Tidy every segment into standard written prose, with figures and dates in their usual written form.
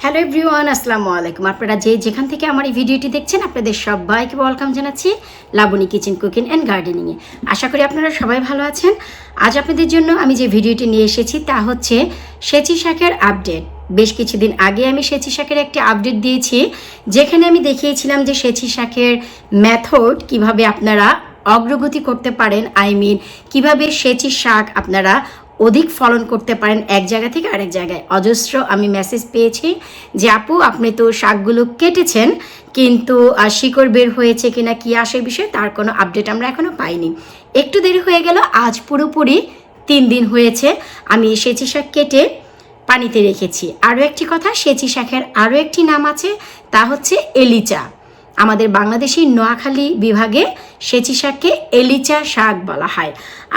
Hello everyone, আসসালামু আলাইকুম। আপনারা যেখান থেকে আমার এই ভিডিওটি দেখছেন আপনাদের সবাইকে ওয়েলকাম জানাচ্ছি লাবণী কিচেন কুকিং অ্যান্ড গার্ডেনিংয়ে। আশা করি আপনারা সবাই ভালো আছেন। আজ আপনাদের জন্য আমি যে ভিডিওটি নিয়ে এসেছি তা হচ্ছে সেচি শাকের আপডেট। বেশ কিছুদিন আগে আমি সেচি শাকের একটি আপডেট দিয়েছি, যেখানে আমি দেখিয়েছিলাম যে সেচি শাকের মেথড কিভাবে আপনারা অগ্রগতি করতে পারেন, কিভাবে সেচি শাক আপনারা অধিক ফলন করতে পারেন এক জায়গা থেকে আরেক জায়গায়। অজস্র আমি মেসেজ পেয়েছি যে আপু আপনি তো শাকগুলো কেটেছেন, কিন্তু শিকড় বের হয়েছে কিনা কি আসে বিষয়ে তার কোনো আপডেট আমরা এখনও পাইনি। একটু দেরি হয়ে গেল, আজ পুরোপুরি 3 দিন হয়েছে আমি সেচি শাক কেটে পানিতে রেখেছি। আরও একটি কথা, সেচি শাকের আরও একটি নাম আছে, তা হচ্ছে এলিচা। আমাদের বাংলাদেশি নোয়াখালী বিভাগে সেচি শাককে এলিচা শাক বলা হয়।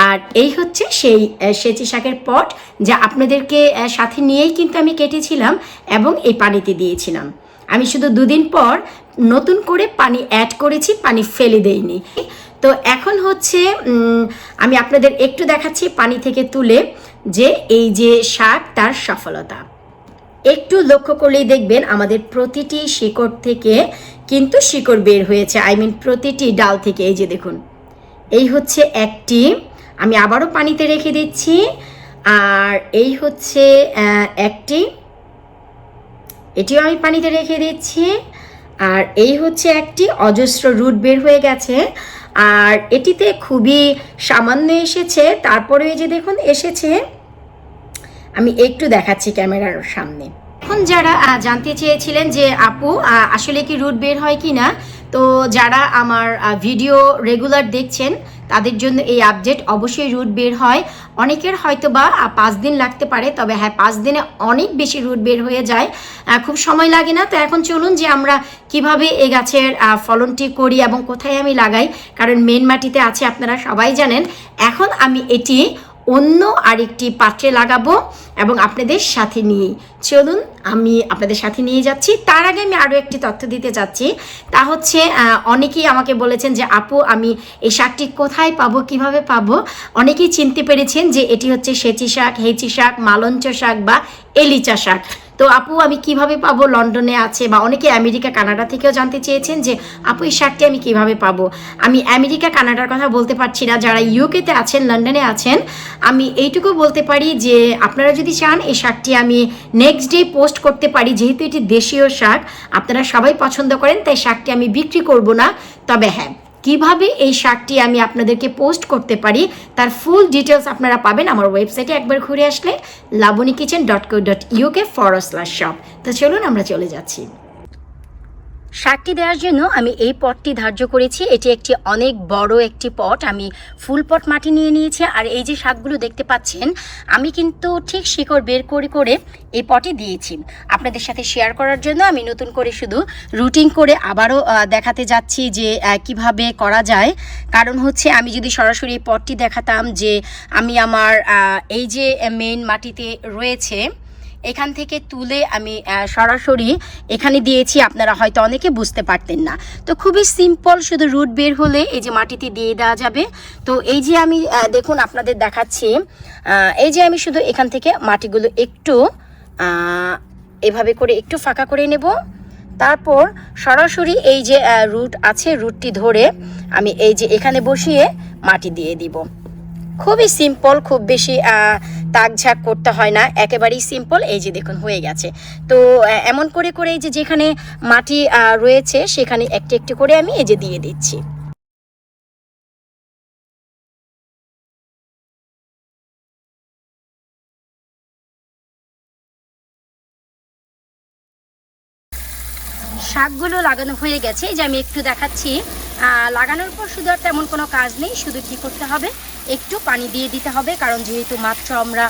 আর এই হচ্ছে সেই সেচি শাকের পট, যা আপনাদেরকে সাথে নিয়েই কিন্তু আমি কেটেছিলাম এবং এই পানিতে দিয়েছিলাম। আমি শুধু 2 দিন পর নতুন করে পানি অ্যাড করেছি, পানি ফেলে দেইনি। তো এখন হচ্ছে আমি আপনাদের একটু দেখাচ্ছি পানি থেকে তুলে যে এই যে শাক তার সফলতা। একটু লক্ষ্য করলেই দেখবেন আমাদের প্রতিটি শিকড় থেকে কিন্তু শিকড় বের হয়েছে, প্রতিটি ডাল থেকে। এই যে দেখুন, এই হচ্ছে একটি, আমি আবারও পানিতে রেখে দিচ্ছি। আর এই হচ্ছে একটি, এটিও আমি পানিতে রেখে দিচ্ছি। আর এই হচ্ছে একটি, অজস্র রুট বের হয়ে গেছে। আর এটিতে খুবই সামান্য এসেছে, তারপরে এই যে দেখুন এসেছে। আমি একটু দেখাচ্ছি ক্যামেরার সামনে। এখন যারা জানতে চেয়েছিলেন যে আপু আসলে কি রুট বের হয় কি না, তো যারা আমার ভিডিও রেগুলার দেখছেন তাদের জন্য এই আপডেট। অবশ্যই রুট বের হয়। অনেকের হয়তো বা 5 দিন লাগতে পারে, তবে হ্যাঁ 5 দিনে অনেক বেশি রুট বের হয়ে যায়, খুব সময় লাগে না। তো এখন চলুন যে আমরা কিভাবে এই গাছের ফলনটি করি এবং কোথায় আমি লাগাই, কারণ মেন মাটিতে আছে আপনারা সবাই জানেন। এখন আমি এটি অন্য আরেকটি পাত্রে লাগাবো এবং আপনাদের সাথে নিয়ে চলুন আমি আপনাদের সাথে নিয়ে যাচ্ছি। তার আগে আমি আরও একটি তথ্য দিতে চাচ্ছি, তা হচ্ছে অনেকেই আমাকে বলেছেন যে আপু আমি এই শাকটি কোথায় পাবো, কিভাবে পাবো। অনেকেই চিনতে পেরেছেন যে এটি হচ্ছে সেচি শাক, হেচি শাক, মালঞ্চ শাক বা এলিচা শাক। তো আপু আমি কিভাবে পাবো, লন্ডনে আছে, বা অনেকে আমেরিকা কানাডা থেকেও জানতে চেয়েছেন যে আপু এই শাকটি আমি কিভাবে পাবো। আমি আমেরিকা কানাডার কথা বলতে পারছি না, যারা ইউকেতে আছেন, লন্ডনে আছেন, আমি এইটুকু বলতে পারি যে আপনারা যদি চান এই শাকটি আমি নেক্সট ডে পোস্ট করতে পারি। যেহেতু এটি দেশীয় শাক, আপনারা সবাই পছন্দ করেন, তাই শাকটি আমি বিক্রি করব না। তবে হ্যাঁ, কিভাবে এই শাকটি আমি আপনাদেরকে পোস্ট করতে পারি তার ফুল ডিটেলস আপনারা পাবেন আমার ওয়েবসাইটে একবার ঘুরে আসলে labonykitchen.co.uk/shop। তো চলুন আমরা চলে যাচ্ছি। শাকটি দেওয়ার জন্য আমি এই পটটি ধার্য করেছি। এটি একটি অনেক বড় একটি পট, আমি ফুল পট মাটি নিয়ে নিয়েছি। আর এই যে শাকগুলো দেখতে পাচ্ছেন, আমি কিন্তু ঠিক শিকড় বের করে করে এই পটে দিয়েছি আপনাদের সাথে শেয়ার করার জন্য। আমি নতুন করে শুধু রুটিং করে আবারও দেখাতে যাচ্ছি যে কিভাবে করা যায়। কারণ হচ্ছে আমি যদি সরাসরি এই পটটি দেখাতাম যে আমি আমার এই যে মেইন মাটিতে রয়েছে এখান থেকে তুলে আমি সরাসরি এখানে দিয়েছি, আপনারা হয়তো অনেকে বুঝতে পারতেন না। তো খুবই সিম্পল, শুধু রুট বের হলে এই যে মাটিতে দিয়ে দেওয়া যাবে। তো এই যে আমি দেখুন আপনাদের দেখাচ্ছি, এই যে আমি শুধু এখান থেকে মাটিগুলো একটু এভাবে করে একটু ফাঁকা করে নেব। তারপর সরাসরি এই যে রুট আছে, রুটটি ধরে আমি এই যে এখানে বসিয়ে মাটি দিয়ে দিব। খুবই সিম্পল, খুব বেশি তাকঝাক করতে হয় না, একেবারেই সিম্পল। এই যে দেখুন হয়ে গেছে। তো এমন করে করে এই যে যেখানে মাটি রয়েছে সেখানে একটু একটু করে আমি এই যে দিয়ে দিচ্ছি। শাকগুলো লাগানো হয়ে গেছে, এই যে আমি একটু দেখাচ্ছি। লাগানোর পর শুধু আর তেমন কোনো কাজ নেই, শুধু কী করতে হবে, একটু পানি দিয়ে দিতে হবে। কারণ যেহেতু মাত্র আমরা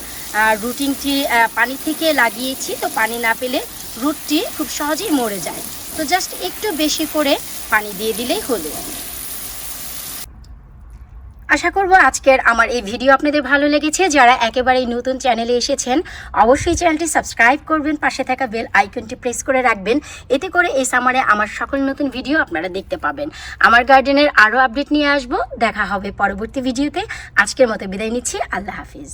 রুটিংটি পানি থেকে লাগিয়েছি, তো পানি না পেলে রুটটি খুব সহজেই মরে যায়। তো জাস্ট একটু বেশি করে পানি দিয়ে দিলেই হলো। আশা করব আজকের আমার এই ভিডিও আপনাদের ভালো লেগেছে। যারা একেবারেই নতুন চ্যানেলে এসেছেন অবশ্যই চ্যানেলটি সাবস্ক্রাইব করবেন, পাশে থাকা বেল আইকনটি প্রেস করে রাখবেন। এতে করে এই সামারে আমার সকল নতুন ভিডিও আপনারা দেখতে পাবেন। আমার গার্ডেনের আরও আপডেট নিয়ে আসবো। দেখা হবে পরবর্তী ভিডিওতে। আজকের মতো বিদায় নিচ্ছি। আল্লাহ হাফিজ।